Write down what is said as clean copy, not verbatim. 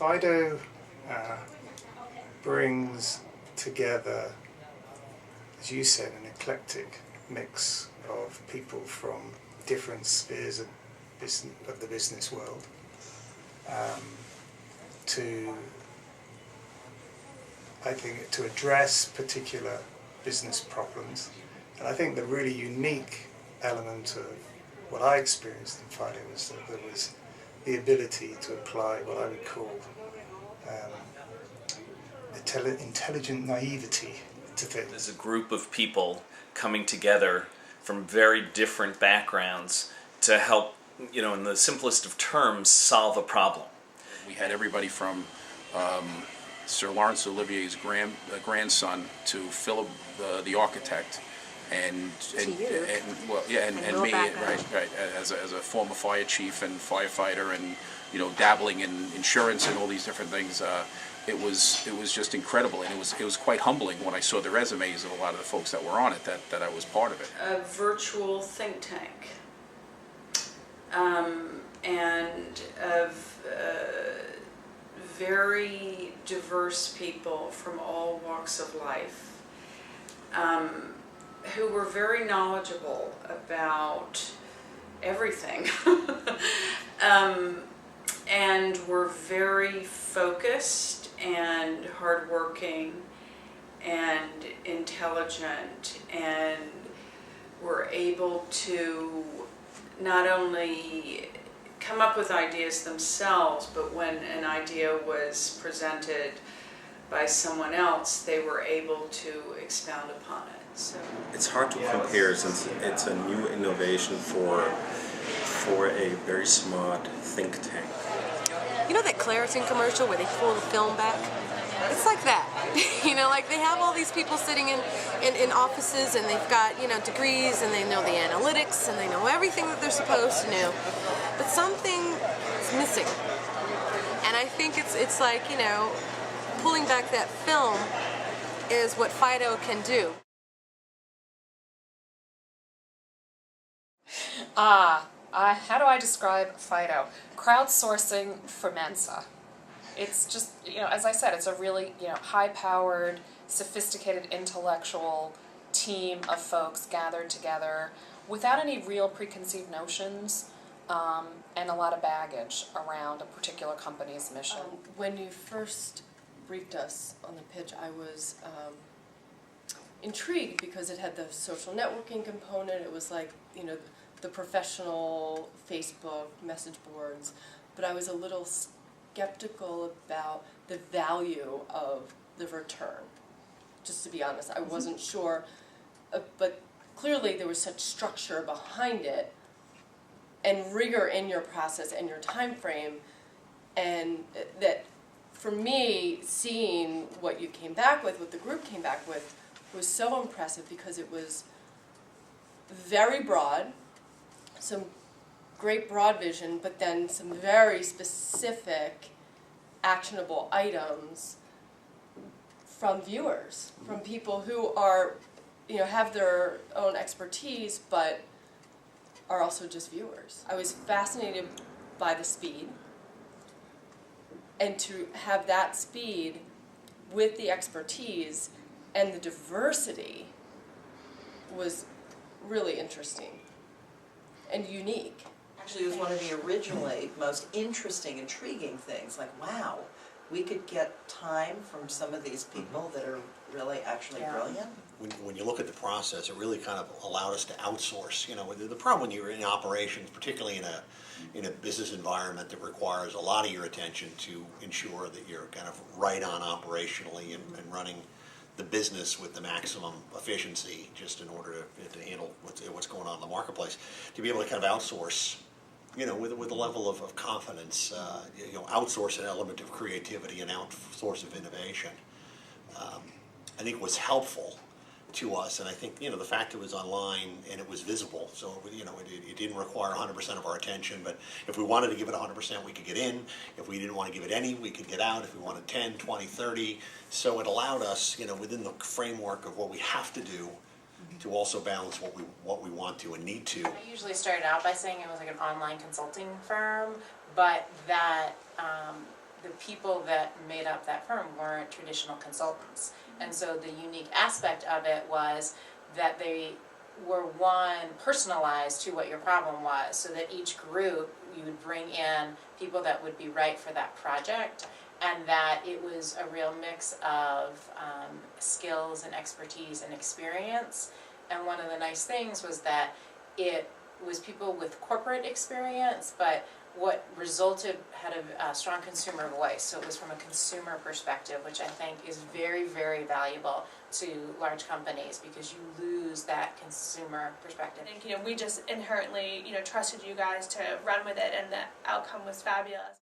FIDO brings together, as you said, an eclectic mix of people from different spheres of the business world to, I think, to address particular business problems. And I think the really unique element of what I experienced in FIDO was that there was the ability to apply what I would call intelligent naivety to things. There's a group of people coming together from very different backgrounds to help, in the simplest of terms, solve a problem. We had everybody from Sir Laurence Olivier's grandson to Philip the architect, and me, right, as a former fire chief and firefighter, and dabbling in insurance and all these different things. It was just incredible, and it was quite humbling when I saw the resumes of a lot of the folks that were on it that I was part of it. A virtual think tank, and of very diverse people from all walks of life, who were very knowledgeable about everything, and were very focused and hardworking and intelligent, and were able to not only come up with ideas themselves, but when an idea was presented by someone else, they were able to expound upon it. So it's hard to compare, since it's a new innovation for a very smart think tank. You know that Claritin commercial where they pull the film back? It's like that. Like they have all these people sitting in offices, and they've got, degrees, and they know the analytics, and they know everything that they're supposed to know. But something is missing. And I think it's like, pulling back that film is what FIDO can do. How do I describe FIDO? Crowdsourcing for Mensa. It's just, as I said, it's a really, high-powered, sophisticated, intellectual team of folks gathered together without any real preconceived notions, and a lot of baggage around a particular company's mission. When you first briefed us on the pitch, I was intrigued because it had the social networking component. It was like, the professional Facebook message boards, but I was a little skeptical about the value of the return. Just to be honest, I wasn't sure, but clearly there was such structure behind it and rigor in your process and your time frame, and that for me, seeing what you came back with, what the group came back with, was so impressive because it was very broad, some great broad vision, but then some very specific, actionable items from viewers, from people who are, have their own expertise, but are also just viewers. I was fascinated by the speed, and to have that speed with the expertise and the diversity was really interesting and unique. Actually, it was one of the originally most interesting, intriguing things. Like, wow, we could get time from some of these people that are really actually brilliant. When you look at the process, it really kind of allowed us to outsource. The problem when you're in operations, particularly in a business environment that requires a lot of your attention to ensure that you're kind of right on operationally and running the business with the maximum efficiency, just in order to handle what's going on in the marketplace, to be able to kind of outsource, with a level of confidence, outsource an element of creativity and outsource of innovation, I think was helpful to us. And I think, the fact it was online and it was visible, so, it didn't require 100% of our attention, but if we wanted to give it 100%, we could get in. If we didn't want to give it any, we could get out. If we wanted 10, 20, 30. So it allowed us, within the framework of what we have to do, to also balance what we want to and need to. I usually started out by saying it was like an online consulting firm, but that the people that made up that firm weren't traditional consultants. And so the unique aspect of it was that they were, one, personalized to what your problem was, so that each group, you would bring in people that would be right for that project, and that it was a real mix of skills and expertise and experience. And one of the nice things was that it was people with corporate experience, but what resulted had a strong consumer voice. So it was from a consumer perspective, which I think is very, very valuable to large companies, because you lose that consumer perspective. I think, we just inherently, trusted you guys to run with it, and the outcome was fabulous.